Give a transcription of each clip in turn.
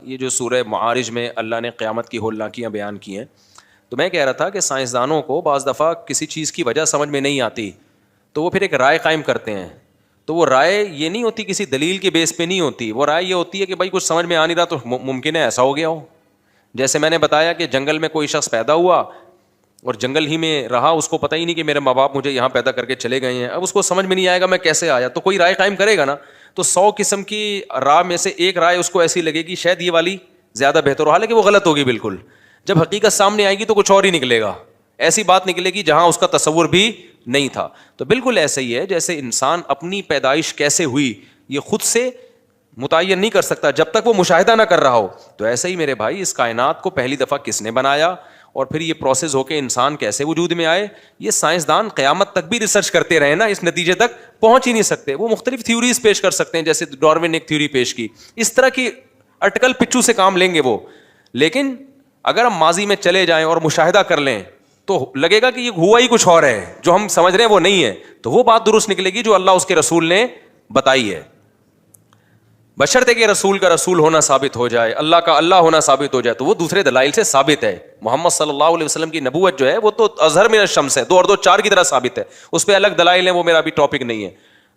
یہ جو سورہ معارج میں اللہ نے قیامت کی ہولناکیاں بیان کی ہیں، تو میں کہہ رہا تھا کہ سائنسدانوں کو بعض دفعہ کسی چیز کی وجہ سمجھ میں نہیں آتی تو وہ پھر ایک رائے قائم کرتے ہیں. تو وہ رائے یہ نہیں ہوتی کسی دلیل کے بیس پہ نہیں ہوتی، وہ رائے یہ ہوتی ہے کہ بھائی کچھ سمجھ میں آ نہیں رہا تو ممکن ہے ایسا ہو گیا ہو. جیسے میں نے بتایا کہ جنگل میں کوئی شخص پیدا ہوا اور جنگل ہی میں رہا، اس کو پتہ ہی نہیں کہ میرے ماں باپ مجھے یہاں پیدا کر کے چلے گئے ہیں. اب اس کو سمجھ میں نہیں آئے گا میں کیسے آیا، تو کوئی رائے قائم کرے گا نا. تو 100 قسم کی راہ میں سے ایک رائے اس کو ایسی لگے گی شاید یہ والی زیادہ بہتر ہو، حالانکہ وہ غلط ہوگی بالکل. جب حقیقت سامنے آئے گی تو کچھ اور ہی نکلے گا، ایسی بات نکلے گی جہاں اس کا تصور بھی نہیں تھا. تو بالکل ایسے ہی ہے جیسے انسان اپنی پیدائش کیسے ہوئی یہ خود سے متعین نہیں کر سکتا جب تک وہ مشاہدہ نہ کر رہا ہو. تو ایسے ہی میرے بھائی اس کائنات کو پہلی دفعہ کس نے بنایا اور پھر یہ پروسیس ہو کے انسان کیسے وجود میں آئے، یہ سائنسدان قیامت تک بھی ریسرچ کرتے رہے نا، اس نتیجے تک پہنچ ہی نہیں سکتے. وہ مختلف تھیوریز پیش کر سکتے ہیں، جیسے ڈاروین نے ایک تھیوری پیش کی، اس طرح کی اٹکل پچو سے کام لیں گے وہ. لیکن اگر ہم ماضی میں چلے جائیں اور مشاہدہ کر لیں تو لگے گا کہ یہ ہوا ہی کچھ اور ہے، جو ہم سمجھ رہے ہیں وہ نہیں ہے. تو وہ بات درست نکلے گی جو اللہ اس کے رسول نے بتائی ہے، بشرطے کہ رسول کا رسول ہونا ثابت ہو جائے، اللہ کا اللہ ہونا ثابت ہو جائے. تو وہ دوسرے دلائل سے ثابت ہے. محمد صلی اللہ علیہ وسلم کی نبوت جو ہے وہ تو اظہر من الشمس ہے، 2 اور 2 4 کی طرح ثابت ہے. اس پہ الگ دلائل ہیں، وہ میرا ابھی ٹاپک نہیں ہے.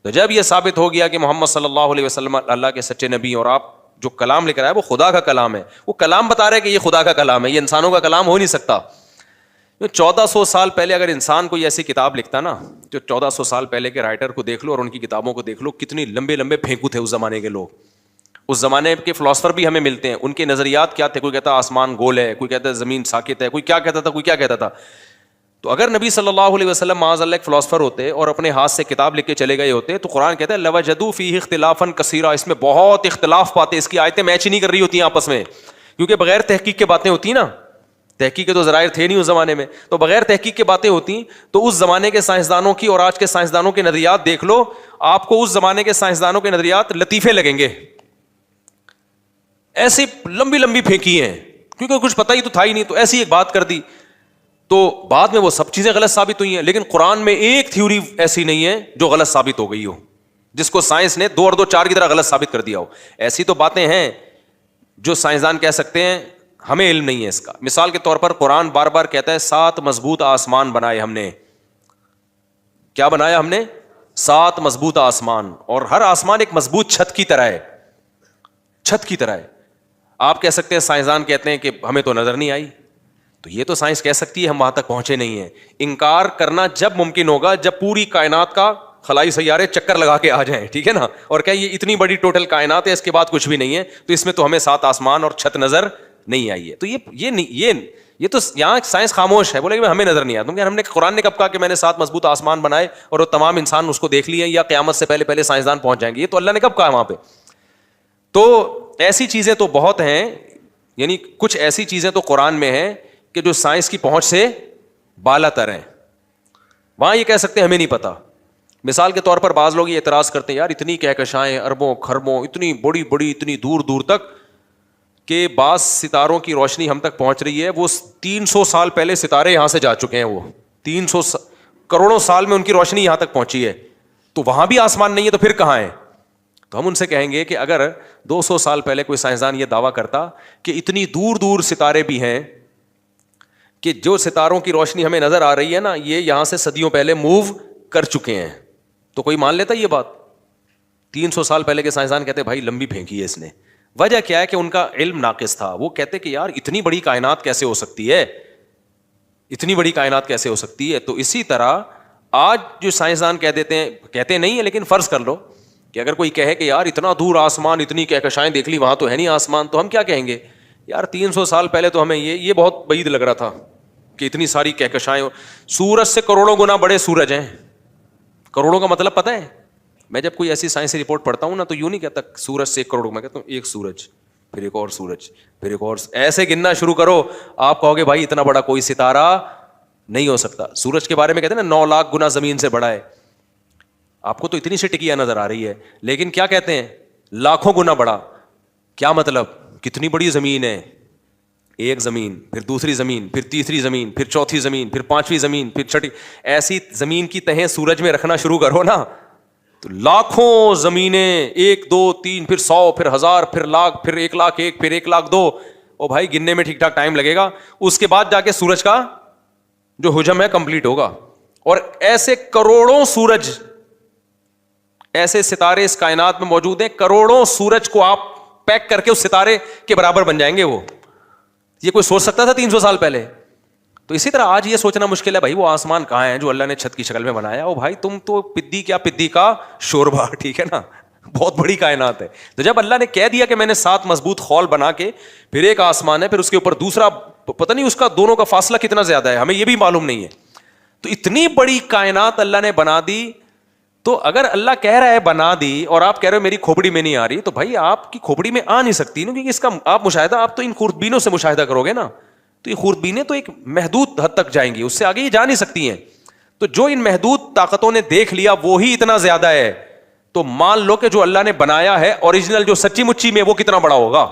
تو جب یہ ثابت ہو گیا کہ محمد صلی اللہ علیہ وسلم اللہ کے سچے نبی اور آپ جو کلام لے کر آئے وہ خدا کا کلام ہے، وہ کلام بتا رہے کہ یہ خدا کا کلام ہے، یہ انسانوں کا کلام ہو نہیں سکتا. 1400 سال پہلے اگر انسان کوئی ایسی کتاب لکھتا نا، جو 1400 سال پہلے کے رائٹر کو دیکھ لو اور ان کی کتابوں کو دیکھ لو، کتنی لمبے لمبے پھینکو تھے اس زمانے کے لوگ. اس زمانے کے فلاسفر بھی ہمیں ملتے ہیں، ان کے نظریات کیا تھے. کوئی کہتا آسمان گول ہے، کوئی کہتا زمین ساکت ہے، کوئی کیا کہتا تھا، کوئی کیا کہتا تھا. تو اگر نبی صلی اللہ علیہ وسلم معاذ اللہ ایک فلاسفر ہوتے اور اپنے ہاتھ سے کتاب لکھ کے چلے گئے ہوتے تو قرآن کہتا ہے لوجدوا فیہ اختلافا کثیرا، اس میں بہت اختلاف پاتے، اس کی آیتیں میچ ہی نہیں کر رہی ہوتی ہیں آپس میں، کیونکہ بغیر تحقیق کے باتیں ہوتی ہیں نا. تحقیق کے تو ذرائع تھے نہیں اس زمانے میں، تو بغیر تحقیق کے باتیں ہوتی. تو اس زمانے کے سائنسدانوں کی اور آج کے سائنسدانوں کے نظریات دیکھ لو، آپ کو اس زمانے کے سائنسدانوں کے نظریات لطیفے لگیں گے، ایسی لمبی لمبی پھینکی ہیں کیونکہ کچھ پتہ ہی تو تھا ہی نہیں، تو ایسی ایک بات کر دی. تو بعد میں وہ سب چیزیں غلط ثابت ہوئی ہیں، لیکن قرآن میں ایک تھیوری ایسی نہیں ہے جو غلط ثابت ہو گئی ہو، جس کو سائنس نے 2 اور 2 4 کی طرح غلط ثابت کر دیا ہو. ایسی تو باتیں ہیں جو سائنسدان کہہ سکتے ہیں ہمیں علم نہیں ہے اس کا. مثال کے طور پر قرآن بار بار کہتا ہے 7 مضبوط آسمان بنائے ہم نے. کیا بنایا ہم نے؟ 7 مضبوط آسمان، اور ہر آسمان ایک مضبوط چھت کی طرح ہے، چھت کی طرح ہے. آپ کہہ سکتے ہیں سائنسدان کہتے ہیں کہ ہمیں تو نظر نہیں آئی، تو یہ تو سائنس کہہ سکتی ہے، ہم وہاں تک پہنچے نہیں ہیں. انکار کرنا جب ممکن ہوگا جب پوری کائنات کا خلائی سیارے چکر لگا کے آ جائیں، ٹھیک ہے نا، اور کہ یہ اتنی بڑی ٹوٹل کائنات ہے، اس کے بعد کچھ بھی نہیں ہے، تو اس میں تو ہمیں 7 آسمان اور چھت نظر نہیں آئی ہے. تو یہ تو یہاں سائنس خاموش ہے، بولے کہ ہمیں نظر نہیں آیا. کیونکہ ہم نے قرآن نے کب کہا کہ میں نے 7 مضبوط آسمان بنائے اور وہ تمام انسان اس کو دیکھ لیے یا قیامت سے پہلے پہلے سائنسدان پہنچ جائیں گے؟ یہ تو اللہ نے کب کہا وہاں پہ. تو ایسی چیزیں تو بہت ہیں، یعنی کچھ ایسی چیزیں تو قرآن میں ہیں کہ جو سائنس کی پہنچ سے بالا تر ہیں. وہاں یہ کہہ سکتے ہیں ہمیں نہیں پتا. مثال کے طور پر بعض لوگ یہ اعتراض کرتے ہیں یار اتنی کہکشائیں اربوں خربوں اتنی بڑی بڑی اتنی دور دور تک کہ بعض ستاروں کی روشنی ہم تک پہنچ رہی ہے. وہ 300 سال پہلے ستارے یہاں سے جا چکے ہیں، وہ 300 کروڑوں سال میں ان کی روشنی یہاں تک پہنچی ہے، تو وہاں بھی آسمان نہیں ہے تو پھر کہاں ہے؟ تو ہم ان سے کہیں گے کہ اگر 200 سال پہلے کوئی سائنسدان یہ دعویٰ کرتا کہ اتنی دور دور ستارے بھی ہیں کہ جو ستاروں کی روشنی ہمیں نظر آ رہی ہے نا یہ یہاں سے صدیوں پہلے موو کر چکے ہیں، تو کوئی مان لیتا یہ بات؟ 300 سال پہلے کے سائنسدان کہتے بھائی لمبی پھینکی ہے اس نے. وجہ کیا ہے کہ ان کا علم ناقص تھا. وہ کہتے کہ یار اتنی بڑی کائنات کیسے ہو سکتی ہے، اتنی بڑی کائنات کیسے ہو سکتی ہے. تو اسی طرح آج جو سائنسدان کہہ دیتے ہیں، کہتے نہیں ہیں لیکن فرض کر لو کہ اگر کوئی کہے کہ یار اتنا دور آسمان اتنی کہکشائیں دیکھ لی وہاں تو ہے نہیں آسمان، تو ہم کیا کہیں گے؟ یار 300 سال پہلے تو ہمیں یہ بہت بعید لگ رہا تھا کہ اتنی ساری کہکشائیں. سورج سے کروڑوں گنا بڑے سورج ہیں. کروڑوں کا مطلب پتہ ہے؟ میں جب کوئی ایسی سائنسی رپورٹ پڑھتا ہوں نا تو یوں نہیں کہتا سورج سے 1 کروڑ، میں کہتا ہوں 1 سورج پھر ایک اور سورج پھر ایک اور، ایسے گننا شروع کرو. آپ کہو گے بھائی اتنا بڑا کوئی ستارہ نہیں ہو سکتا. سورج کے بارے میں کہتے ہیں نا 9 لاکھ گنا زمین سے بڑا ہے. آپ کو تو اتنی سی ٹکیا نظر آ رہی ہے، لیکن کیا کہتے ہیں؟ لاکھوں گنا بڑا. کیا مطلب؟ کتنی بڑی زمین ہے، ایک زمین پھر دوسری زمین پھر تیسری زمین پھر چوتھی زمین پھر 5ویں زمین پھر چھٹی، ایسی زمین کی تہیں سورج میں رکھنا شروع کرو نا تو لاکھوں زمینیں، 1 2 3 پھر 100 پھر 1000 پھر لاکھ پھر 1,00,001 پھر 1,02,000، او بھائی گننے میں ٹھیک ٹھاک ٹائم لگے گا. اس کے بعد جا کے سورج کا جو حجم ہے کمپلیٹ ہوگا. اور ایسے کروڑوں سورج، ایسے ستارے اس کائنات میں موجود ہیں، کروڑوں سورج کو آپ پیک کر کے اس ستارے کے برابر بن جائیں گے. وہ یہ کوئی سوچ سکتا تھا 300 سال پہلے؟ تو اسی طرح آج یہ سوچنا مشکل ہے بھائی وہ آسمان کہاں ہے جو اللہ نے چھت کی شکل میں بنایا. او بھائی تم تو پدی کیا پدی کا شوربا، ٹھیک ہے نا، بہت بڑی کائنات ہے. تو جب اللہ نے کہہ دیا کہ میں نے 7 مضبوط خول بنا کے، پھر ایک آسمان ہے، پھر اس کے اوپر دوسرا، پتہ نہیں اس کا دونوں کا فاصلہ کتنا زیادہ ہے، ہمیں یہ بھی معلوم نہیں ہے. تو اتنی بڑی کائنات اللہ نے بنا دی. تو اگر اللہ کہہ رہا ہے بنا دی اور آپ کہہ رہے ہو میری کھوپڑی میں نہیں آ رہی، تو بھائی آپ کی کھوپڑی میں آ نہیں سکتی نا، کیونکہ اس کا آپ مشاہدہ آپ تو ان خوردبینوں سے مشاہدہ کرو گے نا. تو یہ خوردبینیں تو ایک محدود حد تک جائیں گی، اس سے آگے یہ جا نہیں سکتی ہیں. تو جو ان محدود طاقتوں نے دیکھ لیا وہی اتنا زیادہ ہے. تو مان لو کہ جو اللہ نے بنایا ہے اوریجنل، جو سچی مچی میں، وہ کتنا بڑا ہوگا،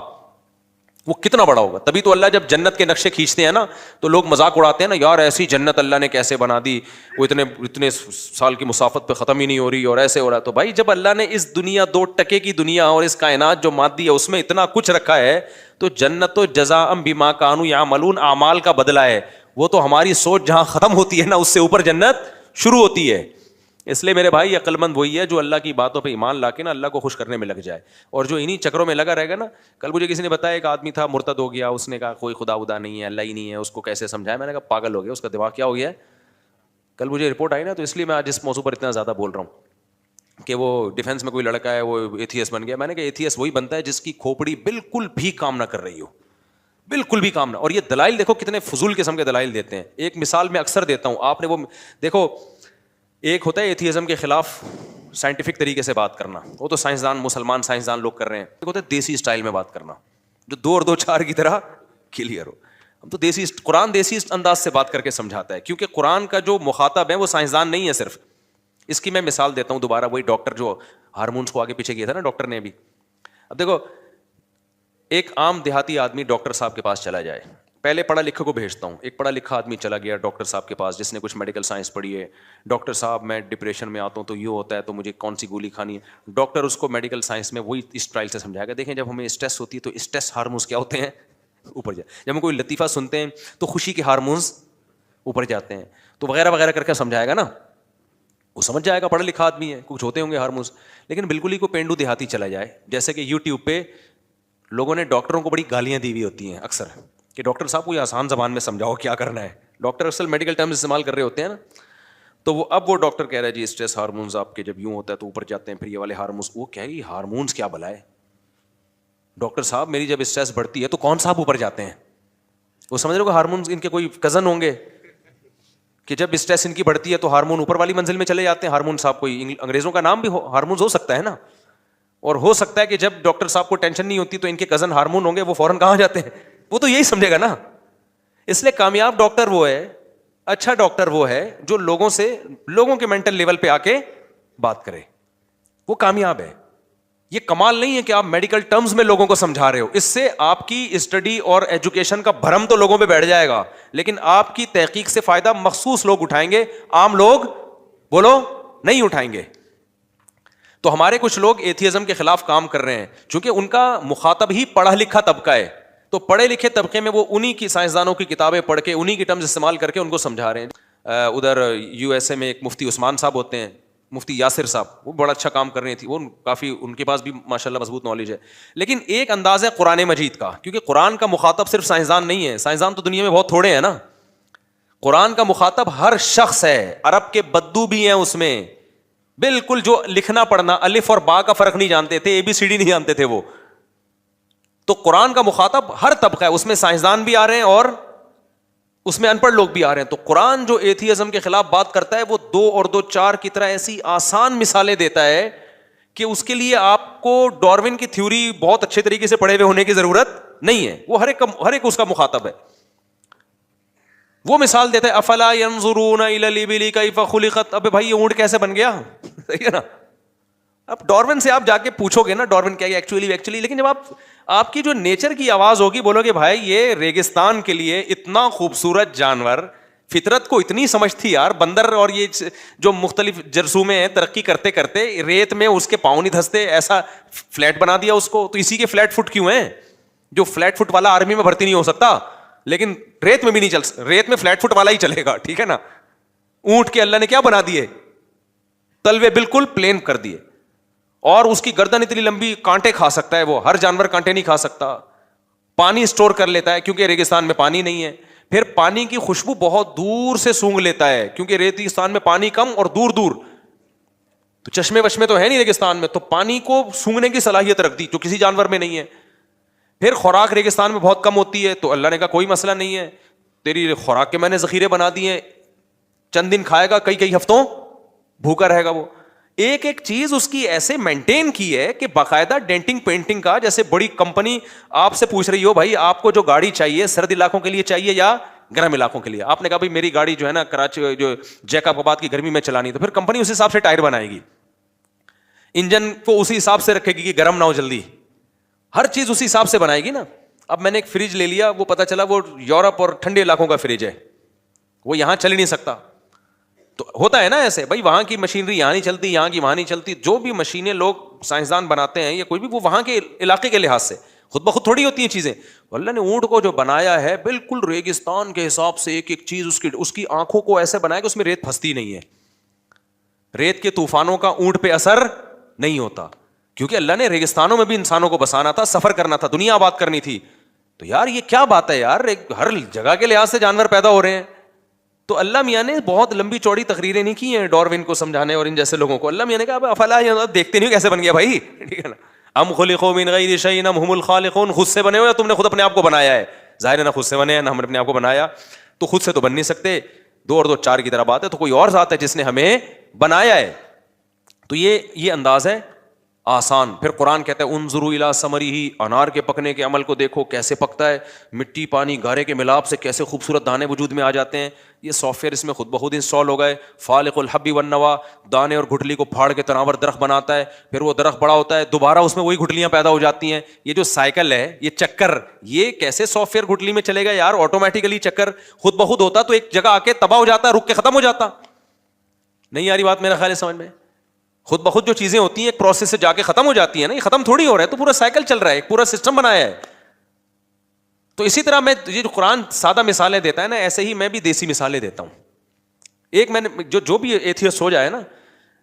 وہ کتنا بڑا ہوگا. تبھی تو اللہ جب جنت کے نقشے کھینچتے ہیں نا تو لوگ مذاق اڑاتے ہیں نا، یار ایسی جنت اللہ نے کیسے بنا دی، وہ اتنے سال کی مسافت پہ ختم ہی نہیں ہو رہی اور ایسے ہو رہا. تو بھائی جب اللہ نے اس دنیا 2 ٹکے کی دنیا اور اس کائنات جو مادی ہے اس میں اتنا کچھ رکھا ہے، تو جنت و جزاء بما کانوا یعملون، اعمال کا بدلہ ہے. وہ تو ہماری سوچ جہاں ختم ہوتی ہے نا، اس سے اوپر جنت شروع ہوتی ہے. اس لیے میرے بھائی عقل مند وہی ہے جو اللہ کی باتوں پہ ایمان لا کے نا اللہ کو خوش کرنے میں لگ جائے. اور جو انہی چکروں میں لگا رہے گا نا، کل مجھے کسی نے بتایا ایک آدمی تھا مرتد ہو گیا، اس نے کہا کوئی خدا ودا نہیں ہے، اللہ ہی نہیں ہے، اس کو کیسے سمجھائے. میں نے کہا پاگل ہو گیا، اس کا دماغ کیا ہو گیا ہے. کل مجھے رپورٹ آئی نا، تو اس لیے میں آج اس موضوع پر اتنا زیادہ بول رہا ہوں کہ وہ ڈیفینس میں کوئی لڑکا ہے وہ ایتھیس بن گیا. میں نے کہا ایتھیس وہی بنتا ہے جس کی کھوپڑی بالکل بھی کام نہ کر رہی ہو، بالکل بھی کام نہ. اور یہ دلائل دیکھو کتنے فضول قسم کے دلائل دیتے ہیں. ایک مثال میں اکثر دیتا ہوں، آپ نے وہ دیکھو، ایک ہوتا ہے ایتھیزم کے خلاف سائنٹیفک طریقے سے بات کرنا، وہ تو سائنسدان، مسلمان سائنسدان لوگ کر رہے ہیں. ایک ہوتا ہے دیسی اسٹائل میں بات کرنا، جو 2 اور 2 4 کی طرح کلیئر ہو. ہم تو دیسی، قرآن دیسی انداز سے بات کر کے سمجھاتا ہے، کیونکہ قرآن کا جو مخاطب ہے وہ سائنسدان نہیں ہے صرف. اس کی میں مثال دیتا ہوں دوبارہ، وہی ڈاکٹر جو ہارمونس کو آگے پیچھے کیا تھا نا ڈاکٹر نے بھی. اب دیکھو ایک عام دیہاتی آدمی ڈاکٹر صاحب کے پاس چلا جائے، پہلے پڑھا لکھا کو بھیجتا ہوں، ایک پڑھا لکھا آدمی چلا گیا ڈاکٹر صاحب کے پاس جس نے کچھ میڈیکل سائنس پڑھی ہے. ڈاکٹر صاحب میں ڈپریشن میں آتا ہوں تو یہ ہوتا ہے، تو مجھے کون سی گولی کھانی ہے. ڈاکٹر اس کو میڈیکل سائنس میں وہی اس ٹرائل سے سمجھائے گا، دیکھیں جب ہمیں اسٹریس ہوتی ہے تو اسٹریس ہارمونس کیا ہوتے ہیں، اوپر جائے. جب ہم کوئی لطیفہ سنتے ہیں تو خوشی کے ہارمونس اوپر جاتے ہیں، تو وغیرہ وغیرہ کر کے سمجھائے گا نا، وہ سمجھ جائے گا، پڑھا لکھا آدمی ہے، کچھ ہوتے ہوں گے ہارمونس. لیکن بالکل ہی کوئی پینڈو دیہاتی چلا جائے، جیسے کہ یوٹیوب پہ لوگوں نے ڈاکٹروں کو بڑی گالیاں دی ہوئی ہوتی ہیں اکثر کہ ڈاکٹر صاحب کو یہ آسان زبان میں سمجھاؤ کیا کرنا ہے. ڈاکٹر اصل میڈیکل ٹرمز استعمال کر رہے ہوتے ہیں نا. تو وہ اب وہ ڈاکٹر کہہ رہا ہے جی اسٹریس ہارمونز آپ کے جب یوں ہوتا ہے تو اوپر جاتے ہیں، پھر یہ والے ہارمونس. وہ کہہ گی ہارمونس کیا بلا ہے ڈاکٹر صاحب، میری جب اسٹریس بڑھتی ہے تو کون صاحب اوپر جاتے ہیں. وہ سمجھ رہے ہو کہ ہارمونس ان کے کوئی کزن ہوں گے کہ جب اسٹریس ان کی بڑھتی ہے تو ہارمون اوپر والی منزل میں چلے جاتے ہیں. ہارمون صاحب کوئی انگریزوں کا نام بھی ہارمونز ہو سکتا ہے نا. اور ہو سکتا ہے کہ جب ڈاکٹر صاحب کو ٹینشن نہیں ہوتی تو ان کے کزن ہارمون ہوں گے، وہ فوراً کہاں جاتے ہیں، وہ تو یہی سمجھے گا نا. اس لیے کامیاب ڈاکٹر وہ ہے، اچھا ڈاکٹر وہ ہے جو لوگوں سے، لوگوں کے مینٹل لیول پہ آ کے بات کرے، وہ کامیاب ہے. یہ کمال نہیں ہے کہ آپ میڈیکل ٹرمز میں لوگوں کو سمجھا رہے ہو، اس سے آپ کی اسٹڈی اور ایجوکیشن کا بھرم تو لوگوں پہ بیٹھ جائے گا، لیکن آپ کی تحقیق سے فائدہ مخصوص لوگ اٹھائیں گے، عام لوگ بولو نہیں اٹھائیں گے. تو ہمارے کچھ لوگ ایتھیزم کے خلاف کام کر رہے ہیں، چونکہ ان کا مخاطب ہی پڑھا لکھا طبقہ ہے. تو پڑھے لکھے طبقے میں وہ انہی کی سائنسدانوں کی کتابیں پڑھ کے انہی کی ٹرمز استعمال کر کے ان کو سمجھا رہے ہیں. ادھر یو ایس اے میں ایک مفتی عثمان صاحب ہوتے ہیں، مفتی یاسر صاحب، وہ بڑا اچھا کام کر رہی تھی، وہ کافی ان کے پاس بھی ماشاءاللہ مضبوط نالج ہے. لیکن ایک انداز ہے قرآن مجید کا، کیونکہ قرآن کا مخاطب صرف سائنسدان نہیں ہے، سائنسدان تو دنیا میں بہت تھوڑے ہیں نا. قرآن کا مخاطب ہر شخص ہے، عرب کے بدو بھی ہیں اس میں، بالکل جو لکھنا پڑھنا الف اور با کا فرق نہیں جانتے تھے، ABCD نہیں جانتے تھے وہ. تو قرآن کا مخاطب ہر طبقہ ہے، اس میں سائنسدان بھی آ رہے ہیں اور اس میں ان پڑھ لوگ بھی آ رہے ہیں. تو قرآن جو ایتھیزم کے خلاف بات کرتا ہے وہ 2 اور 2 4 کی طرح ایسی آسان مثالیں دیتا ہے کہ اس کے لیے آپ کو ڈاروین کی تھیوری بہت اچھے طریقے سے پڑھے ہوئے ہونے کی ضرورت نہیں ہے. وہ ہر ایک اس کا مخاطب ہے. وہ مثال دیتا ہے افلا ينظرون الى الابل كيف خلقت. ابے بھائی یہ اونٹ کیسے بن گیا، صحیح ہے نا. اب ڈاروین سے آپ جا کے پوچھو گے نا ڈاروین کیا ایکچولی، لیکن جب آپ کی جو نیچر کی آواز ہوگی بولو گے بھائی یہ ریگستان کے لیے اتنا خوبصورت جانور فطرت کو اتنی سمجھ تھی یار. بندر اور یہ جو مختلف جرثومے ہیں ترقی کرتے کرتے ریت میں اس کے پاؤں نہیں دھستے, ایسا فلیٹ بنا دیا اس کو. تو اسی کے فلیٹ فٹ کیوں ہیں؟ جو فلیٹ فٹ والا آرمی میں بھرتی نہیں ہو سکتا, لیکن ریت میں بھی نہیں چل, ریت میں فلیٹ فٹ والا ہی چلے گا, ٹھیک ہے نا. اونٹ کے اللہ نے کیا بنا دیے, تلوے بالکل پلین کر دیے, اور اس کی گردن اتنی لمبی, کانٹے کھا سکتا ہے وہ, ہر جانور کانٹے نہیں کھا سکتا. پانی اسٹور کر لیتا ہے کیونکہ ریگستان میں پانی نہیں ہے. پھر پانی کی خوشبو بہت دور سے سونگ لیتا ہے کیونکہ ریگستان میں پانی کم اور دور دور, تو چشمے وشمے تو ہے نہیں ریگستان میں, تو پانی کو سونگنے کی صلاحیت رکھ دی جو کسی جانور میں نہیں ہے. پھر خوراک ریگستان میں بہت کم ہوتی ہے, تو اللہ نے کہا کوئی مسئلہ نہیں ہے, تیری خوراک کے میں نے ذخیرے بنا دیے ہیں, چند دن کھائے گا, کئی کئی ہفتوں بھوکا رہے گا وہ. ایک ایک چیز اس کی ایسے مینٹین کی ہے کہ باقاعدہ ڈینٹنگ پینٹنگ کا, جیسے بڑی کمپنی آپ سے پوچھ رہی ہو بھائی آپ کو جو گاڑی چاہیے سرد علاقوں کے لیے چاہیے یا گرم علاقوں کے لیے. آپ نے کہا بھائی میری گاڑی جو ہے نا کراچی جو جیکب آباد کی گرمی میں چلانی, تو پھر کمپنی اس حساب سے ٹائر بنائے گی, انجن کو اسی حساب سے رکھے گی کہ گرم نہ ہو جلدی, ہر چیز اسی حساب سے بنائے گی نا. اب میں نے ایک فریج لے لیا, وہ پتا چلا وہ یورپ اور ٹھنڈے علاقوں کا فریج ہے, وہ یہاں چل ہی نہیں سکتا. تو ہوتا ہے نا ایسے, بھائی وہاں کی مشینری یہاں نہیں چلتی, یہاں کی وہاں نہیں چلتی. جو بھی مشینیں لوگ سائنسدان بناتے ہیں یا کوئی بھی, وہ وہاں کے علاقے کے لحاظ سے خود بخود تھوڑی ہوتی ہیں چیزیں. اللہ نے اونٹ کو جو بنایا ہے بالکل ریگستان کے حساب سے, ایک ایک چیز اس کی آنکھوں کو ایسے بنایا کہ اس میں ریت پھنستی نہیں ہے, ریت کے طوفانوں کا اونٹ پہ اثر نہیں ہوتا, کیونکہ اللہ نے ریگستانوں میں بھی انسانوں کو بسانا تھا, سفر کرنا تھا, دنیا آباد کرنی تھی. تو یار یہ کیا بات ہے یار, ہر جگہ کے لحاظ سے جانور پیدا ہو رہے ہیں. تو اللہ میاں نے بہت لمبی چوڑی تقریریں نہیں کی ہیں ڈاروین کو سمجھانے اور ان جیسے لوگوں کو. اللہ میاں نے کہا افلا دیکھتے نہیں کیسے بن گیا بھائی, ٹھیک ہے نا. ام خلقوا من غیر شیء ام هم الخالقون, خود سے بنے ہو یا تم نے خود اپنے آپ کو بنایا ہے؟ ظاہر ہے نہ خود سے بنے ہیں نہ ہم نے اپنے آپ کو بنایا, تو خود سے تو بن نہیں سکتے. 2 اور 2 4 کی طرح بات ہے, تو کوئی اور ذات ہے جس نے ہمیں بنایا ہے. تو یہ انداز ہے آسان. پھر قرآن کہتا ہے انظروا الی ثمرہ, انار کے پکنے کے عمل کو دیکھو کیسے پکتا ہے, مٹی پانی گارے کے ملاپ سے کیسے خوبصورت دانے وجود میں آ جاتے ہیں. یہ سافٹ ویئر اس میں خود بخود انسٹال ہو گئے. فالق الحب والنوى, دانے اور گٹلی کو پھاڑ کے تناور درخت بناتا ہے, پھر وہ درخت بڑا ہوتا ہے, دوبارہ اس میں وہی گٹلیاں پیدا ہو جاتی ہیں. یہ جو سائیکل ہے, یہ چکر, یہ کیسے سافٹ ویئر گٹلی میں چلے گا یار؟ آٹومیٹیکلی چکر خود بخود ہوتا تو ایک جگہ آ کے تباہ ہو جاتا, رک کے ختم ہو جاتا. نہیں آ رہی بات میرا خیال ہے سمجھ میں؟ خود بخود جو چیزیں ہوتی ہیں ایک پروسیس سے جا کے ختم ہو جاتی ہیں نا, یہ ختم تھوڑی ہو رہا ہے, تو پورا سائیکل چل رہا ہے, ایک پورا سسٹم بنایا ہے. تو اسی طرح میں یہ جو قرآن سادہ مثالیں دیتا ہے نا, ایسے ہی میں بھی دیسی مثالیں دیتا ہوں. ایک میں نے جو بھی ایتھیسٹ ہو جائے نا,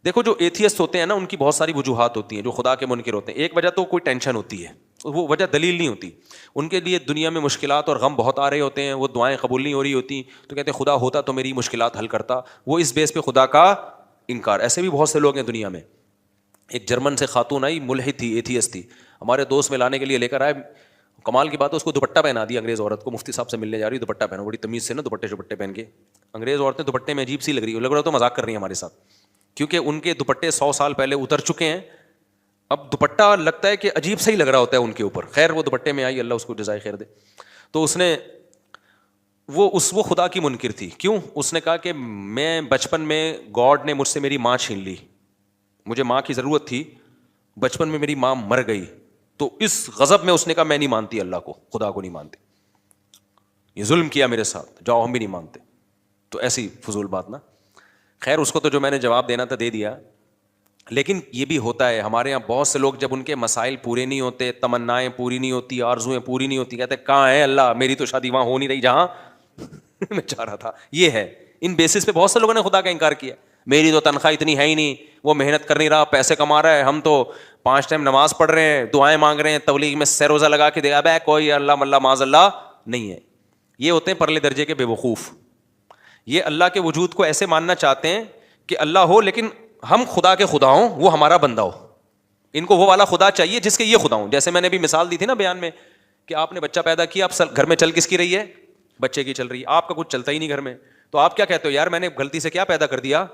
دیکھو جو ایتھیسٹ ہوتے ہیں نا ان کی بہت ساری وجوہات ہوتی ہیں, جو خدا کے منکر ہوتے ہیں. ایک وجہ تو کوئی ٹینشن ہوتی ہے, وہ وجہ دلیل نہیں ہوتی. ان کے لیے دنیا میں مشکلات اور غم بہت آ رہے ہوتے ہیں, وہ دعائیں قبول نہیں ہو رہی ہوتی, تو کہتے ہیں خدا ہوتا تو میری مشکلات حل کرتا. وہ اس بیس پہ خدا کا انکار. ایسے بھی بہت سے لوگ ہیں دنیا میں. ایک جرمن سے خاتون آئی, ملحد تھی, ایتھیسٹ تھی, ہمارے دوست میں لانے کے لیے لے کر آئے. کمال کی بات ہے, اس کو دوپٹہ پہنا دیا انگریز عورت کو. مفتی صاحب سے ملنے جا رہی, دوپٹہ پہنا, بڑی تمیز سے نا دوپٹے پہن کے. انگریز عورتیں دوپٹے میں عجیب سی لگ رہی ہے, لگ رہا تو مذاق کر رہی ہیں ہمارے ساتھ, کیونکہ ان کے دوپٹے 100 سال پہلے اتر چکے ہیں. اب دوپٹہ لگتا ہے کہ عجیب سا ہی لگ رہا ہوتا ہے ان کے اوپر. خیر وہ دوپٹے میں آئی, اللہ اس کو جزائے خیر دے. تو اس نے وہ خدا کی منکر تھی. کیوں؟ اس نے کہا کہ میں بچپن میں گاڈ نے مجھ سے میری ماں چھین لی, مجھے ماں کی ضرورت تھی, بچپن میں میری ماں مر گئی. تو اس غضب میں اس نے کہا میں نہیں مانتی اللہ کو, خدا کو نہیں مانتی, یہ ظلم کیا میرے ساتھ, جاؤ ہم بھی نہیں مانتے. تو ایسی فضول بات نا. خیر اس کو تو جو میں نے جواب دینا تھا دے دیا. لیکن یہ بھی ہوتا ہے ہمارے یہاں, بہت سے لوگ جب ان کے مسائل پورے نہیں ہوتے, تمنائیں پوری نہیں ہوتی, آرزویں پوری نہیں ہوتی, کہتے کہاں ہے اللہ, میری تو شادی وہاں ہو نہیں رہی جہاں میں چاہ رہا تھا. یہ ہے, ان بیسس پہ بہت سے لوگوں نے خدا کا انکار کیا. میری تو تنخواہ اتنی ہے ہی نہیں, وہ محنت کر نہیں رہا, پیسے کما رہا ہے, ہم تو 5 ٹائم نماز پڑھ رہے ہیں, دعائیں مانگ رہے ہیں, تبلیغ میں سہ روزہ لگا کے دے گا, بے کوئی اللہ ملا معاذ اللہ نہیں ہے. یہ ہوتے ہیں پرلے درجے کے بے وقوف. یہ اللہ کے وجود کو ایسے ماننا چاہتے ہیں کہ اللہ ہو لیکن ہم خدا کے خدا ہوں, وہ ہمارا بندہ ہو. ان کو وہ والا خدا چاہیے جس کے یہ خدا ہوں. جیسے میں نے بھی مثال دی تھی نا بیان میں کہ آپ نے بچہ پیدا کیا, اب گھر میں چل کس کی رہی ہے؟ بچے کی چل رہی ہے. آپ کا کچھ چلتا ہی نہیں گھر میں, تو آپ کیا کہتے ہو, یار میں نے غلطی سے کیا پیدا کر دیا,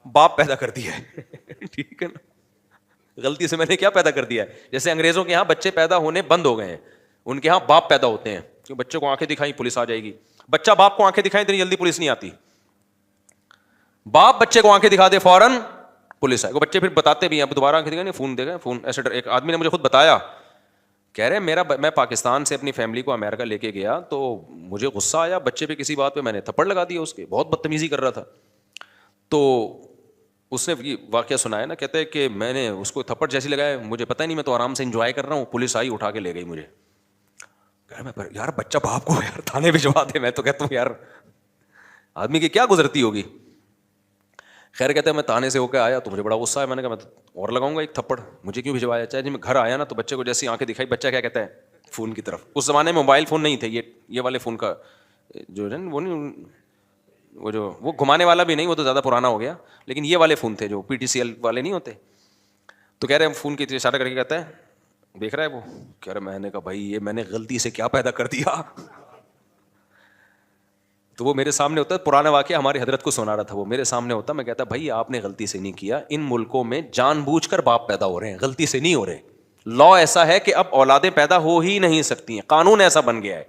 باپ پیدا کر دیا ہے. ٹھیک ہے نا, غلطی سے میں نے کیا پیدا کر دیا ہے. جیسے انگریزوں کے یہاں بچے پیدا ہونے بند ہو گئے ہیں, ان کے یہاں باپ پیدا ہوتے ہیں, کہ بچے کو آنکھیں دکھائیں پولیس آ جائے گی. بچہ باپ کو آنکھیں دکھائیں اتنی جلدی پولیس نہیں آتی, باپ بچے کو آنکھیں دکھا دے فوراً پولیس آئے. وہ بچے پھر بتاتے بھی ہیں, اب دوبارہ آنکھیں دکھائیں فون دے گا, فون ایسے. ایک آدمی نے مجھے خود بتایا کہہ رہے میں پاکستان سے اپنی فیملی کو امریکہ لے کے گیا تو مجھے غصہ آیا بچے پہ کسی بات پہ, میں نے تھپڑ لگا دیا اس کے, بہت بدتمیزی کر رہا تھا. تو اس نے یہ واقعہ سنایا نا, کہتے ہیں کہ میں نے اس کو تھپڑ جیسی لگایا, مجھے پتہ نہیں, میں تو آرام سے انجوائے کر رہا ہوں, پولیس آئی اٹھا کے لے گئی مجھے. یار بچہ باپ کو یار تھانے بھجوا دے, میں تو کہتا ہوں یار آدمی کی کیا گزرتی ہوگی. خیر کہتے ہیں میں تانے سے ہو کے آیا تو مجھے بڑا غصہ ہے, میں نے کہا میں اور لگاؤں گا ایک تھپڑ, مجھے کیوں بھجوایا. چاہے جب میں گھر آیا نا تو بچے کو جیسی آنکھیں دکھائی, بچہ کیا کہتا ہے فون کی طرف. اس زمانے میں موبائل فون نہیں تھے, یہ والے فون کا جو ہے وہ نہیں, وہ گھمانے والا بھی نہیں, وہ تو زیادہ پرانا ہو گیا, لیکن یہ والے فون تھے جو PTCL والے نہیں ہوتے. تو کہہ رہے ہیں فون کی اشارہ کر کے کہتا ہے دیکھ رہا ہے وہ, کہہ رہا میں نے کہا بھائی یہ میں نے غلطی سے کیا پیدا کر دیا. تو وہ میرے سامنے ہوتا ہے, پرانا واقعہ ہماری حضرت کو سنا رہا تھا, وہ میرے سامنے ہوتا, میں کہتا بھائی آپ نے غلطی سے نہیں کیا, ان ملکوں میں جان بوجھ کر باپ پیدا ہو رہے ہیں, غلطی سے نہیں ہو رہے. لا ایسا ہے کہ اب اولادیں پیدا ہو ہی نہیں سکتی ہیں, قانون ایسا بن گیا ہے.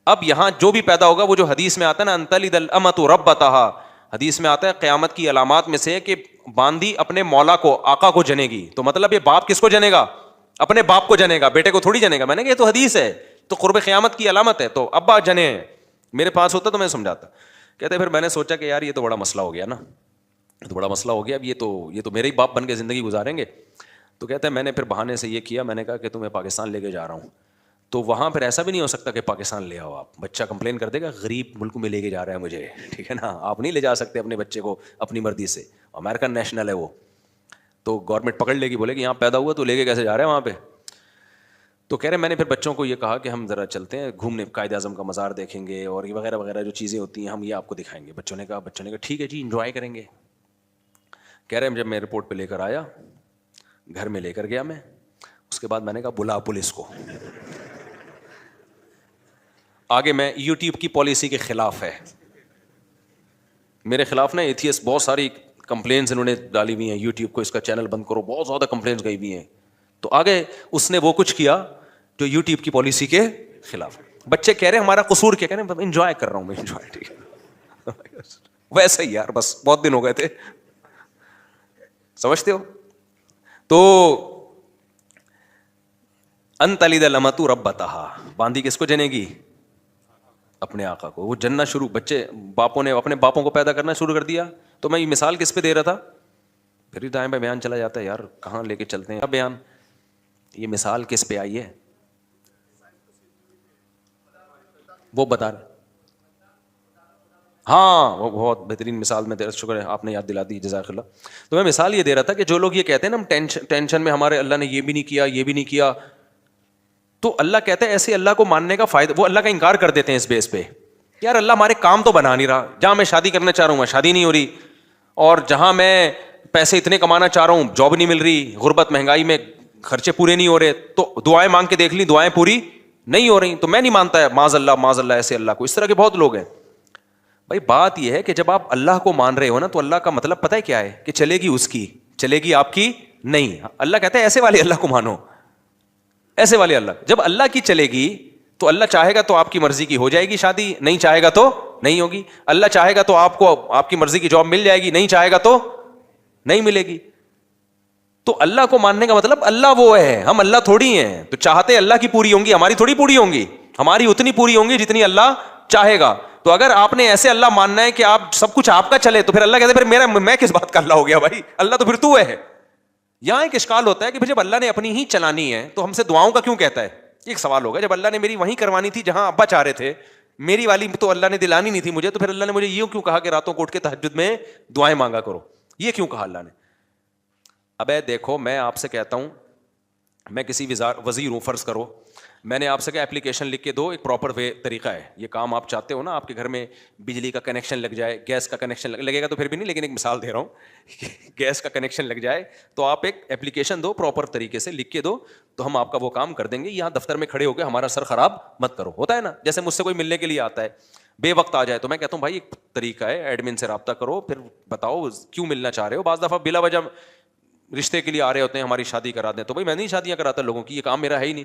اب یہاں جو بھی پیدا ہوگا, وہ جو حدیث میں آتا ہے نا انتلد الامۃ ربتہا, حدیث میں آتا ہے قیامت کی علامات میں سے کہ باندی اپنے مولا کو, آقا کو جنے گی. تو مطلب یہ باپ کس کو جنے گا, اپنے باپ کو جنے گا, بیٹے کو تھوڑی جنے گا. میں نے کہا یہ تو حدیث ہے, تو قرب قیامت کی علامت ہے. تو ابا جنے ہیں, میرے پاس ہوتا تو میں سمجھاتا. کہتے پھر میں نے سوچا کہ یار یہ تو بڑا مسئلہ ہو گیا نا, تو بڑا مسئلہ ہو گیا, اب یہ تو میرے ہی باپ بن کے زندگی گزاریں گے. تو کہتے ہیں میں نے پھر بہانے سے یہ کیا, میں نے کہا کہ تمہیں پاکستان لے کے جا رہا ہوں, تو وہاں پھر ایسا بھی نہیں ہو سکتا کہ پاکستان لے آؤ آپ, بچہ کمپلین کر دے گا غریب ملک میں لے کے جا رہا ہے مجھے, ٹھیک ہے نا, آپ نہیں لے جا سکتے اپنے بچے کو اپنی مرضی سے, امریکن نیشنل ہے وہ, تو گورنمنٹ پکڑ لے گی, بولے کہ یہاں پیدا ہوا تو لے کے کیسے جا رہے ہیں وہاں پہ. تو کہہ رہے میں نے پھر بچوں کو یہ کہا کہ ہم ذرا چلتے ہیں گھومنے, قائد اعظم کا مزار دیکھیں گے اور یہ وغیرہ وغیرہ جو چیزیں ہوتی ہیں ہم یہ آپ کو دکھائیں گے. بچوں نے کہا ٹھیک ہے جی انجوائے کریں گے. کہہ رہے جب میں ایئرپورٹ پہ لے کر آیا, گھر میں لے کر گیا میں, اس کے بعد میں نے کہا بلا پولیس کو. آگے میں یوٹیوب کی پالیسی کے خلاف ہے, میرے خلاف نا ایتھیسٹ بہت ساری کمپلینس انہوں نے ڈالی ہوئی ہیں یوٹیوب کو, اس کا چینل بند کرو, بہت زیادہ کمپلینس گئی ہوئی ہیں. تو آگے اس نے وہ کچھ کیا جو یوٹیوب کی پالیسی کے خلاف. بچے کہہ رہے ہیں ہمارا قصور کیا, کہہ رہے ہیں انجوائے کر رہا ہوں میں, انجوائے, ٹھیک ہے ویسے ہی یار, بس بہت دن ہو گئے تھے, سمجھتے ہو. تو ان تلد الامۃ ربتہا, باندی کس کو جنے گی, اپنے آقا کو. وہ جننا شروع, بچے باپوں نے اپنے باپوں کو پیدا کرنا شروع کر دیا. تو میں یہ مثال کس پہ دے رہا تھا, پھر ہی دائیں پہ بیان چلا جاتا ہے یار, کہاں لے کے چلتے ہیں اب بیان. یہ مثال کس پہ آئی ہے, وہ بتا رہے. ہاں وہ بہت بہترین مثال, میں شکر ہے آپ نے یاد دلا دی, جزاک اللہ. تو میں مثال یہ دے رہا تھا کہ جو لوگ یہ کہتے ہیں نا ہم ٹینشن میں ہمارے اللہ نے یہ بھی نہیں کیا یہ بھی نہیں کیا, تو اللہ کہتا ہے ایسے اللہ کو ماننے کا فائدہ, وہ اللہ کا انکار کر دیتے ہیں اس بیس پہ, یار اللہ ہمارے کام تو بنا نہیں رہا, جہاں میں شادی کرنا چاہ رہا ہوں شادی نہیں ہو رہی, اور جہاں میں پیسے اتنے کمانا چاہ رہا ہوں جاب نہیں مل رہی, غربت مہنگائی میں خرچے پورے نہیں ہو رہے, تو دعائیں مانگ کے دیکھ لی دعائیں پوری نہیں ہو رہی, تو میں نہیں مانتا ہے معاذ اللہ ایسے اللہ کو. اس طرح کے بہت لوگ ہیں. بھائی بات یہ ہے کہ جب آپ اللہ کو مان رہے ہو نا, تو اللہ کا مطلب پتہ ہے کیا ہے, کہ چلے گی اس کی, چلے گی آپ کی نہیں. اللہ کہتا ہے ایسے والے اللہ کو مانو, ایسے والے اللہ. جب اللہ کی چلے گی تو اللہ چاہے گا تو آپ کی مرضی کی ہو جائے گی شادی, نہیں چاہے گا تو نہیں ہوگی. اللہ چاہے گا تو آپ کو آپ کی مرضی کی جاب مل جائے گی, نہیں چاہے گا تو نہیں ملے گی. تو اللہ کو ماننے کا مطلب اللہ وہ ہے, ہم اللہ تھوڑی ہیں. تو چاہتے اللہ کی پوری ہوں گی, ہماری تھوڑی پوری ہوں گی, ہماری اتنی پوری ہوں گی جتنی اللہ چاہے گا. تو اگر آپ نے ایسے اللہ ماننا ہے کہ آپ سب کچھ آپ کا چلے, تو پھر اللہ کہتے ہیں پھر میں کس بات کا اللہ ہو گیا بھائی, اللہ تو پھر تو ہے. یہاں ایک اشکال ہوتا ہے کہ جب اللہ نے اپنی ہی چلانی ہے تو ہم سے دعاؤں کا کیوں کہتا ہے. ایک سوال ہوگا, جب اللہ نے میری وہیں کروانی تھی جہاں ابا چاہ رہے تھے, میری والی تو اللہ نے دلانی نہیں تھی مجھے, تو پھر اللہ نے مجھے یہ کیوں کہا کہ راتوں کو اٹھ کے تہجد میں دعائیں مانگا کرو, یہ کیوں کہا اللہ نے. ابے دیکھو میں آپ سے کہتا ہوں, میں کسی وزیر ہوں فرض کرو, میں نے آپ سے کہا اپلیکیشن لکھ کے دو, ایک پراپر وے طریقہ ہے, یہ کام آپ چاہتے ہو نا, آپ کے گھر میں بجلی کا کنیکشن لگ جائے, گیس کا کنیکشن لگے گا تو پھر بھی نہیں, لیکن ایک مثال دے رہا ہوں, گیس کا کنیکشن لگ جائے تو آپ ایک اپلیکیشن دو, پراپر طریقے سے لکھ کے دو, تو ہم آپ کا وہ کام کر دیں گے. یہاں دفتر میں کھڑے ہو کے ہمارا سر خراب مت کرو. ہوتا ہے نا, جیسے مجھ سے کوئی ملنے کے لیے آتا ہے بے وقت آ جائے, تو میں کہتا ہوں بھائی ایک طریقہ ہے, ایڈمن سے رابطہ کرو, پھر بتاؤ کیوں ملنا چاہ رہے ہو. بعض دفعہ بلا وجہ رشتے کے لیے آ رہے ہوتے ہیں, ہماری شادی کرا دیں, تو بھائی میں نہیں شادیاں کراتا لوگوں کی, یہ کام میرا ہے ہی نہیں.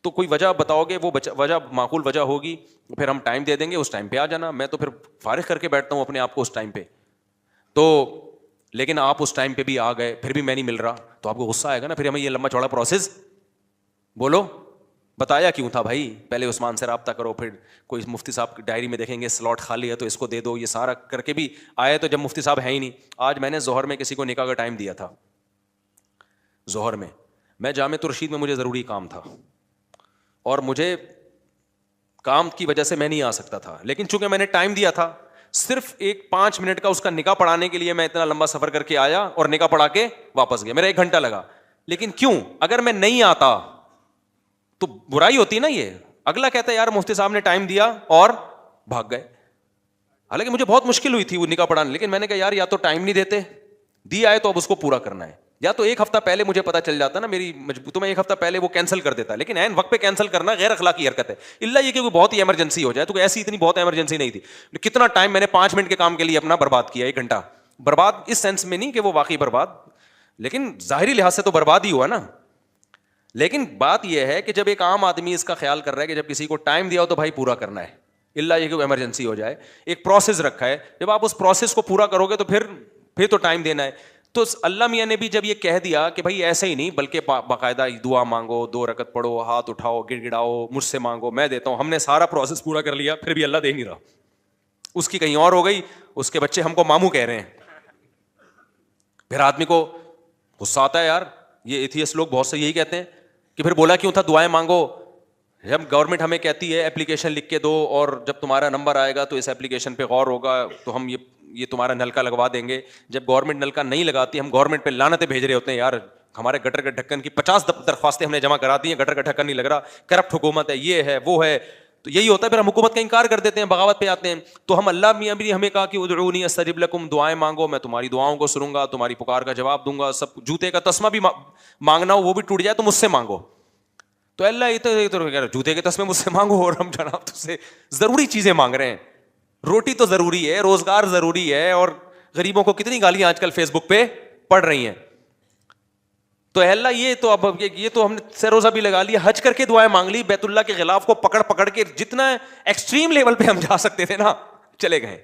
تو کوئی وجہ بتاؤ گے, وہ وجہ معقول وجہ ہوگی, پھر ہم ٹائم دے دیں گے, اس ٹائم پہ آ جانا. میں تو پھر فارغ کر کے بیٹھتا ہوں اپنے آپ کو اس ٹائم پہ. تو لیکن آپ اس ٹائم پہ بھی آ گئے, پھر بھی میں نہیں مل رہا, تو آپ کو غصہ آئے گا نا, پھر ہمیں یہ لمبا چوڑا پروسیس بولو بتایا کیوں تھا بھائی, پہلے عثمان سے رابطہ کرو, پھر کوئی مفتی صاحب کی ڈائری میں دیکھیں گے سلاٹ خالی ہے تو اس کو دے دو, یہ سارا کر کے بھی آئے تو جب مفتی صاحب ہے ہی نہیں. آج میں نے ظہر میں کسی کو نکاح کا ٹائم دیا تھا, ظہر میں جامع الرشید میں مجھے ضروری کام تھا اور مجھے کام کی وجہ سے میں نہیں آ سکتا تھا, لیکن چونکہ میں نے ٹائم دیا تھا, صرف ایک 5 منٹ کا اس کا نکاح پڑھانے کے لیے میں اتنا لمبا سفر کر کے آیا اور نکاح پڑھا کے واپس گیا, میرا 1 گھنٹہ لگا. لیکن کیوں؟ اگر میں نہیں آتا تو برائی ہوتی نا, یہ اگلا کہتا ہے یار مفتی صاحب نے ٹائم دیا اور بھاگ گئے. حالانکہ مجھے بہت مشکل ہوئی تھی وہ نکاح پڑھانے, لیکن میں نے کہا یار یا تو ٹائم نہیں دیتے, دیا ہے تو اب اس کو پورا کرنا ہے, یا تو 1 ہفتہ پہلے مجھے پتا چل جاتا نا میری تو میں 1 ہفتہ پہلے وہ کینسل کر دیتا, لیکن عین وقت پہ کینسل کرنا غیر اخلاقی حرکت ہے, الا یہ کہ کوئی بہت ہی ایمرجنسی ہو جائے. تو ایسی اتنی بہت ایمرجنسی نہیں تھی. کتنا ٹائم میں نے 5 منٹ کے کام کے لیے اپنا برباد کیا, 1 گھنٹہ برباد اس سینس میں نہیں کہ وہ واقعی برباد, لیکن ظاہری لحاظ سے تو برباد ہی ہوا نا. لیکن بات یہ ہے کہ جب ایک عام آدمی اس کا خیال کر رہا ہے کہ جب کسی کو ٹائم دیا ہو تو بھائی پورا کرنا ہے, الا یہ کہ ایمرجنسی ہو جائے, ایک پروسیس رکھا ہے, جب آپ اس پروسیس کو پورا کرو گے تو پھر تو ٹائم دینا ہے. تو اللہ میاں نے بھی جب یہ کہہ دیا کہ بھائی ایسے ہی نہیں بلکہ باقاعدہ دعا مانگو, 2 رکعت پڑھو, ہاتھ اٹھاؤ, گڑ گڑاؤ, مجھ سے مانگو میں دیتا ہوں, ہم نے سارا پروسیس پورا کر لیا, پھر بھی اللہ دے نہیں رہا. اس کی کہیں اور ہو گئی, اس کے بچے ہم کو ماموں کہہ رہے ہیں. پھر آدمی کو غصہ آتا ہے, یار یہ ایتھیسٹ لوگ بہت سے یہی کہتے ہیں کہ پھر بولا کیوں تھا دعائیں مانگو, جب گورنمنٹ ہمیں کہتی ہے اپلیکیشن لکھ کے دو اور جب تمہارا نمبر آئے گا تو اس اپلیکیشن پہ غور ہوگا تو ہم یہ تمہارا نلکا لگوا دیں گے. جب گورنمنٹ نلکا نہیں لگاتی ہم گورنمنٹ پہ لعنتیں بھیج رہے ہوتے ہیں, یار ہمارے گٹر کے ڈھکن کی 50 درخواستیں ہم نے جمع کرا دی ہیں, گٹر کا ڈھکن نہیں لگ رہا, کرپٹ حکومت ہے, یہ ہے وہ ہے. تو یہی ہوتا ہے, پھر ہم حکومت کا انکار کر دیتے ہیں, بغاوت پہ آتے ہیں. تو ہم اللہ میاں بھی ہمیں کہا کہ ادعونی استجب لکم, دعائیں مانگو میں تمہاری دعاؤں کو سنوں گا, تمہاری پکار کا جواب دوں گا. سب جوتے کا تسمہ بھی مانگنا ہو وہ بھی ٹوٹ جائے تو مجھ سے مانگو. تو اللہ یہ تو جوتے کے تسمے مجھ سے مانگو, اور ہم جناب تجھ سے ضروری چیزیں مانگ رہے ہیں. روٹی تو ضروری ہے, روزگار ضروری ہے, اور غریبوں کو کتنی گالیاں آج کل فیس بک پہ پڑ رہی ہیں. تو اللہ یہ تو اب یہ تو ہم نے سروزہ بھی لگا لیا, حج کر کے دعائیں مانگ لی, بیت اللہ کے غلاف کو پکڑ کے جتنا ایکسٹریم لیول پہ ہم جا سکتے تھے نا چلے گئے.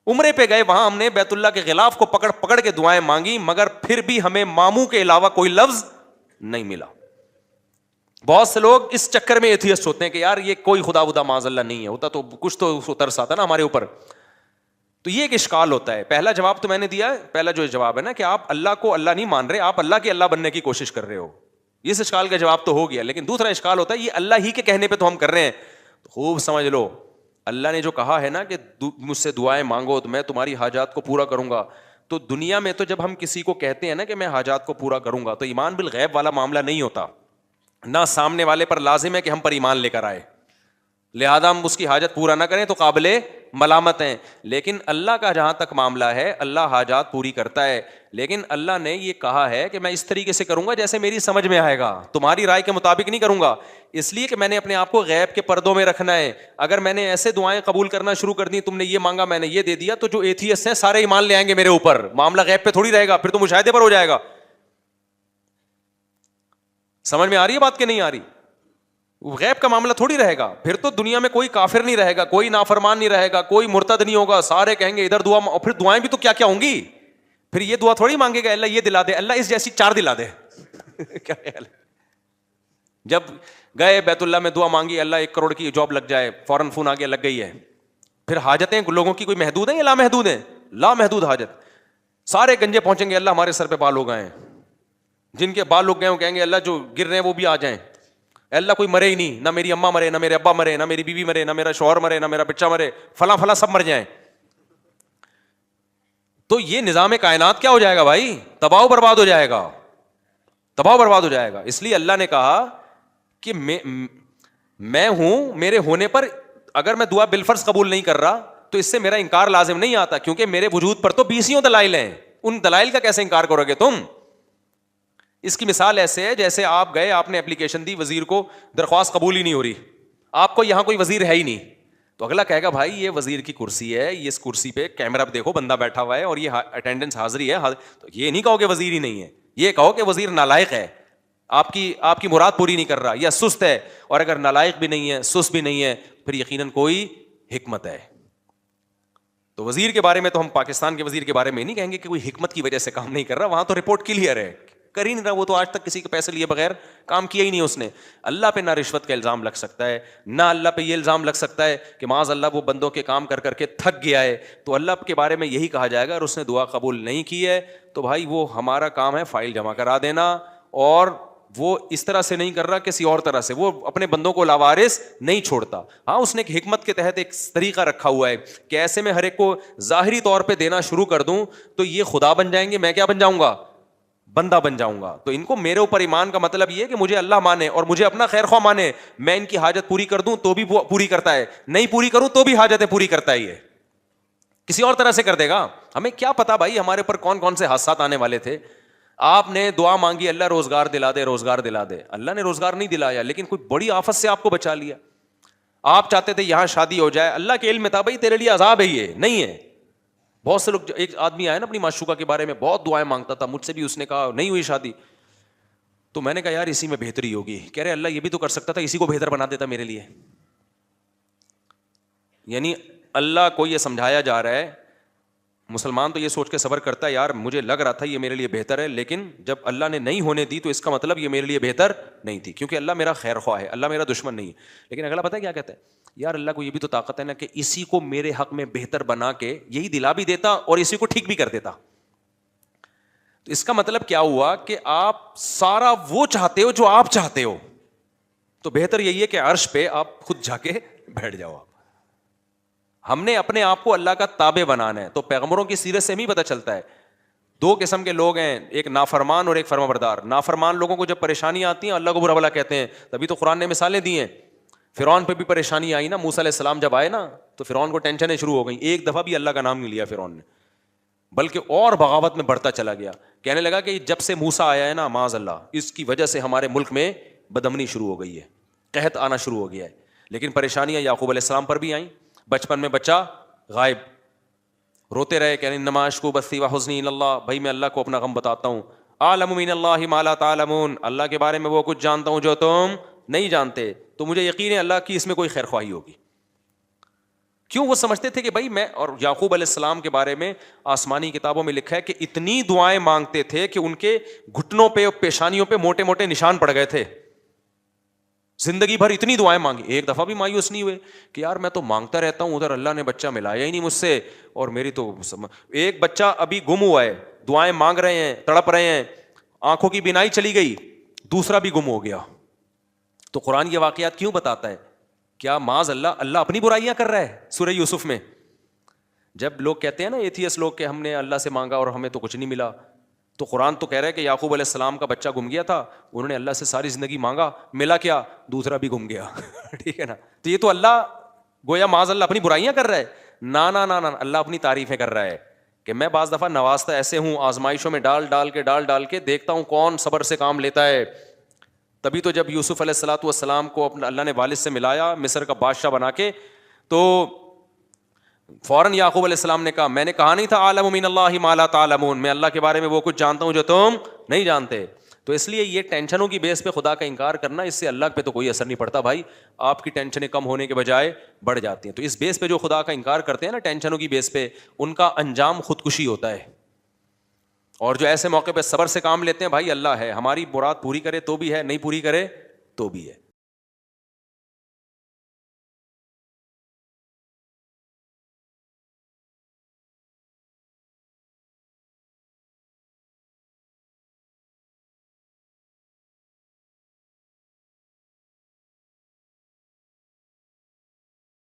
عمرے پہ گئے, وہاں ہم نے بیت اللہ کے غلاف کو پکڑ کے دعائیں مانگی, مگر پھر بھی ہمیں ماموں کے علاوہ کوئی لفظ نہیں ملا. بہت سے لوگ اس چکر میں ایتھیسٹ ہوتے ہیں کہ یار یہ کوئی خدا ودا معاذ اللہ نہیں ہے, ہوتا تو کچھ تو ترس آتا نا ہمارے اوپر. تو یہ ایک اشکال ہوتا ہے. پہلا جواب تو میں نے دیا, پہلا جو جواب ہے نا کہ آپ اللہ کو اللہ نہیں مان رہے, آپ اللہ کے اللہ بننے کی کوشش کر رہے ہو, اس اشکال کا جواب تو ہو گیا. لیکن دوسرا اشکال ہوتا ہے یہ اللہ ہی کے کہنے پہ تو ہم کر رہے ہیں. تو خوب سمجھ لو, اللہ نے جو کہا ہے نا کہ مجھ سے دعائیں مانگو تو میں تمہاری حاجات کو پورا کروں گا, تو دنیا میں تو جب ہم کسی کو کہتے ہیں نا کہ میں حاجات کو پورا کروں گا, تو ایمان بالغیب والا معاملہ نہیں ہوتا. نہ سامنے والے پر لازم ہے کہ ہم پر ایمان لے کر آئے, لہذا ہم اس کی حاجت پورا نہ کریں تو قابل ملامت ہیں. لیکن اللہ کا جہاں تک معاملہ ہے, اللہ حاجات پوری کرتا ہے, لیکن اللہ نے یہ کہا ہے کہ میں اس طریقے سے کروں گا جیسے میری سمجھ میں آئے گا, تمہاری رائے کے مطابق نہیں کروں گا. اس لیے کہ میں نے اپنے آپ کو غیب کے پردوں میں رکھنا ہے. اگر میں نے ایسے دعائیں قبول کرنا شروع کر دی, تم نے یہ مانگا میں نے یہ دے دیا, تو جو ایتھیسٹ ہیں سارے ایمان لے آئیں گے میرے اوپر, معاملہ غیب پہ تھوڑی رہے گا, پھر تو مشاہدے پر ہو جائے گا. سمجھ میں آ رہی ہے بات کہ نہیں آ رہی؟ غیب کا معاملہ تھوڑی رہے گا. پھر تو دنیا میں کوئی کافر نہیں رہے گا, کوئی نافرمان نہیں رہے گا, کوئی مرتد نہیں ہوگا, سارے کہیں گے ادھر دعا, اور پھر دعائیں بھی تو کیا کیا ہوں گی. پھر یہ دعا تھوڑی مانگے گا اللہ یہ دلا دے, اللہ اس جیسی 4 دلا دے. کیا خیال ہے؟ جب گئے بیت اللہ میں دعا مانگی, اللہ 1 کروڑ کی جاب لگ جائے, فوراً فون آ گیا لگ گئی ہے. پھر حاجتیں لوگوں کی کوئی محدود ہیں یا لامحدود ہیں؟ لامحدود حاجت. سارے گنجے پہنچیں گے, اللہ ہمارے سر پہ بال ہو گئے ہیں, جن کے بال لگ گئے وہ کہیں گے اللہ جو گر رہے ہیں وہ بھی آ جائیں. اللہ کوئی مرے ہی نہیں, نہ میری اماں مرے, نہ میرے ابا مرے, نہ میری بیوی مرے, نہ میرا شوہر مرے, نہ میرا بچہ مرے, فلاں فلاں سب مر جائیں. تو یہ نظام کائنات کیا ہو جائے گا بھائی؟ تباہ و برباد ہو جائے گا, تباہ و برباد ہو جائے گا. اس لیے اللہ نے کہا کہ میں ہوں, میرے ہونے پر اگر میں دعا بالفرض قبول نہیں کر رہا تو اس سے میرا انکار لازم نہیں آتا, کیونکہ میرے وجود پر تو 20 دلائل ہیں. ان دلائل کا کیسے انکار کرو گے تم؟ اس کی مثال ایسے ہے جیسے آپ گئے, آپ نے اپلیکیشن دی, وزیر کو درخواست قبول ہی نہیں ہو رہی, آپ کو یہاں کوئی وزیر ہے ہی نہیں, تو اگلا کہے گا بھائی یہ وزیر کی کرسی ہے, یہ اس کرسی پہ کیمرہ دیکھو بندہ بیٹھا ہوا ہے اور یہ اٹینڈنس حاضری ہے, تو یہ نہیں کہو کہ وزیر ہی نہیں ہے, یہ کہو کہ وزیر نالائق ہے, آپ کی مراد پوری نہیں کر رہا یا سست ہے. اور اگر نالائق بھی نہیں ہے, سست بھی نہیں ہے, پھر یقیناً کوئی حکمت ہے. تو وزیر کے بارے میں تو ہم پاکستان کے وزیر کے بارے میں نہیں کہیں گے کہ کوئی حکمت کی وجہ سے کام نہیں کر رہا, وہاں تو رپورٹ کلیئر ہے, کر ہی نہیں رہا, وہ تو آج تک کسی کے پیسے لیے بغیر کام کیا ہی نہیں اس نے. اللہ پہ نہ رشوت کا الزام لگ سکتا ہے, نہ اللہ پہ یہ الزام لگ سکتا ہے کہ معاذ اللہ وہ بندوں کے کام کر کر کے تھک گیا ہے. تو اللہ کے بارے میں یہی کہا جائے گا, اور اس نے دعا قبول نہیں کی ہے تو بھائی وہ ہمارا کام ہے فائل جمع کرا دینا, اور وہ اس طرح سے نہیں کر رہا, کسی اور طرح سے. وہ اپنے بندوں کو لاوارث نہیں چھوڑتا. ہاں اس نے ایک حکمت کے تحت ایک طریقہ رکھا ہوا ہے کہ ایسے میں ہر ایک کو ظاہری طور پہ دینا شروع کر دوں تو یہ خدا بن جائیں گے, میں کیا بن جاؤں گا, بندہ بن جاؤں گا. تو ان کو میرے اوپر ایمان کا مطلب یہ ہے کہ مجھے اللہ مانے اور مجھے اپنا خیر خواہ مانے. میں ان کی حاجت پوری کر دوں تو بھی وہ پوری کرتا ہے, نہیں پوری کروں تو بھی حاجتیں پوری کرتا ہے. یہ کسی اور طرح سے کر دے گا. ہمیں کیا پتا بھائی ہمارے اوپر کون کون سے حادثات آنے والے تھے. آپ نے دعا مانگی اللہ روزگار دلا دے, روزگار دلا دے, اللہ نے روزگار نہیں دلایا لیکن کوئی بڑی آفت سے آپ کو بچا لیا. آپ چاہتے تھے یہاں شادی ہو جائے, اللہ کے علم میں تھا بھائی تیرے لیے عذاب ہے, یہ نہیں ہے. بہت سے لوگ, ایک آدمی آیا نا اپنی معشوقہ کے بارے میں بہت دعائیں مانگتا تھا, مجھ سے بھی اس نے کہا نہیں ہوئی شادی, تو میں نے کہا یار اسی میں بہتری ہوگی. کہہ رہے اللہ یہ بھی تو کر سکتا تھا, اسی کو بہتر بنا دیتا میرے لیے. یعنی اللہ کو یہ سمجھایا جا رہا ہے, مسلمان تو یہ سوچ کے صبر کرتا ہے یار مجھے لگ رہا تھا یہ میرے لیے بہتر ہے, لیکن جب اللہ نے نہیں ہونے دی تو اس کا مطلب یہ میرے لیے بہتر نہیں تھی, کیونکہ اللہ میرا خیر خواہ ہے, اللہ میرا دشمن نہیں ہے. لیکن اگلا پتہ ہے کیا کہتا ہے, یار اللہ کو یہ بھی تو طاقت ہے نا کہ اسی کو میرے حق میں بہتر بنا کے یہی دلا بھی دیتا اور اسی کو ٹھیک بھی کر دیتا. تو اس کا مطلب کیا ہوا کہ آپ سارا وہ چاہتے ہو جو آپ چاہتے ہو, تو بہتر یہی ہے کہ عرش پہ آپ خود جا کے بیٹھ جاؤ. آپ ہم نے اپنے آپ کو اللہ کا تابع بنانا ہے. تو پیغمبروں کی سیرت سے ہمیں پتہ چلتا ہے دو قسم کے لوگ ہیں, ایک نافرمان اور ایک فرما بردار. نافرمان لوگوں کو جب پریشانی آتی ہیں اللہ کو برا بھلا کہتے ہیں, تبھی تو قرآن نے مثالیں دی ہیں. فرعون پہ بھی پریشانی آئی نا, موسیٰ علیہ السلام جب آئے نا تو فرعون کو ٹینشنیں شروع ہو گئیں. ایک دفعہ بھی اللہ کا نام نہیں لیا فرعون نے, بلکہ اور بغاوت میں بڑھتا چلا گیا. کہنے لگا کہ جب سے موسیٰ آیا ہے نا معاذ اللہ, اس کی وجہ سے ہمارے ملک میں بدامنی شروع ہو گئی ہے, قحط آنا شروع ہو گیا ہے. لیکن پریشانیاں یعقوب علیہ السلام پر بھی آئیں. بچپن میں بچہ غائب, روتے رہے کہ انما اشکو بثی وحزنی الی اللہ, بھائی میں اللہ کو اپنا غم بتاتا ہوں. اعلم من اللہ ما لا تعلمون, اللہ کے بارے میں وہ کچھ جانتا ہوں جو تم نہیں جانتے, تو مجھے یقین ہے اللہ کی اس میں کوئی خیر خواہی ہوگی. کیوں؟ وہ سمجھتے تھے کہ بھائی میں, اور یعقوب علیہ السلام کے بارے میں آسمانی کتابوں میں لکھا ہے کہ اتنی دعائیں مانگتے تھے کہ ان کے گھٹنوں پہ اور پیشانیوں پہ موٹے موٹے نشان پڑ گئے تھے. زندگی بھر اتنی دعائیں مانگی, ایک دفعہ بھی مایوس نہیں ہوئے کہ یار میں تو مانگتا رہتا ہوں, ادھر اللہ نے بچہ ملایا ہی نہیں مجھ سے, اور میری تو ایک بچہ ابھی گم ہوا ہے, دعائیں مانگ رہے ہیں, تڑپ رہے ہیں, آنکھوں کی بینائی چلی گئی, دوسرا بھی گم ہو گیا. تو قرآن یہ واقعات کیوں بتاتا ہے؟ کیا معاذ اللہ اپنی برائیاں کر رہا ہے؟ سورہ یوسف میں جب لوگ کہتے ہیں نا ایتھیس لوگ کہ ہم نے اللہ سے مانگا اور ہمیں تو کچھ نہیں ملا, تو قرآن تو کہہ رہا ہے کہ یعقوب علیہ السلام کا بچہ گم گیا تھا, انہوں نے اللہ سے ساری زندگی مانگا, ملا کیا؟ دوسرا بھی گم گیا. ٹھیک ہے نا. تو یہ تو اللہ گویا معاذ اللہ اپنی برائیاں کر رہا ہے. نا نا نا نا, اللہ اپنی تعریفیں کر رہا ہے کہ میں بعض دفعہ نوازتا ایسے ہوں, آزمائشوں میں ڈال ڈال کے دیکھتا ہوں کون صبر سے کام لیتا ہے. تبھی تو جب یوسف علیہ الصلوۃ والسلام کو اپنا اللہ نے والد سے ملایا مصر کا بادشاہ بنا کے, تو فوراً یعقوب علیہ السلام نے کہا میں نے کہا نہیں تھا اعلم من اللہ ما لا تعلمون, میں اللہ کے بارے میں وہ کچھ جانتا ہوں جو تم نہیں جانتے. تو اس لیے یہ ٹینشنوں کی بیس پہ خدا کا انکار کرنا, اس سے اللہ پہ تو کوئی اثر نہیں پڑتا بھائی, آپ کی ٹینشنیں کم ہونے کے بجائے بڑھ جاتی ہیں. تو اس بیس پہ جو خدا کا انکار کرتے ہیں نا ٹینشنوں کی بیس پہ, ان کا انجام خودکشی ہوتا ہے. اور جو ایسے موقع پہ صبر سے کام لیتے ہیں, بھائی اللہ ہے, ہماری مراد پوری کرے تو بھی ہے, نہیں پوری کرے تو بھی ہے.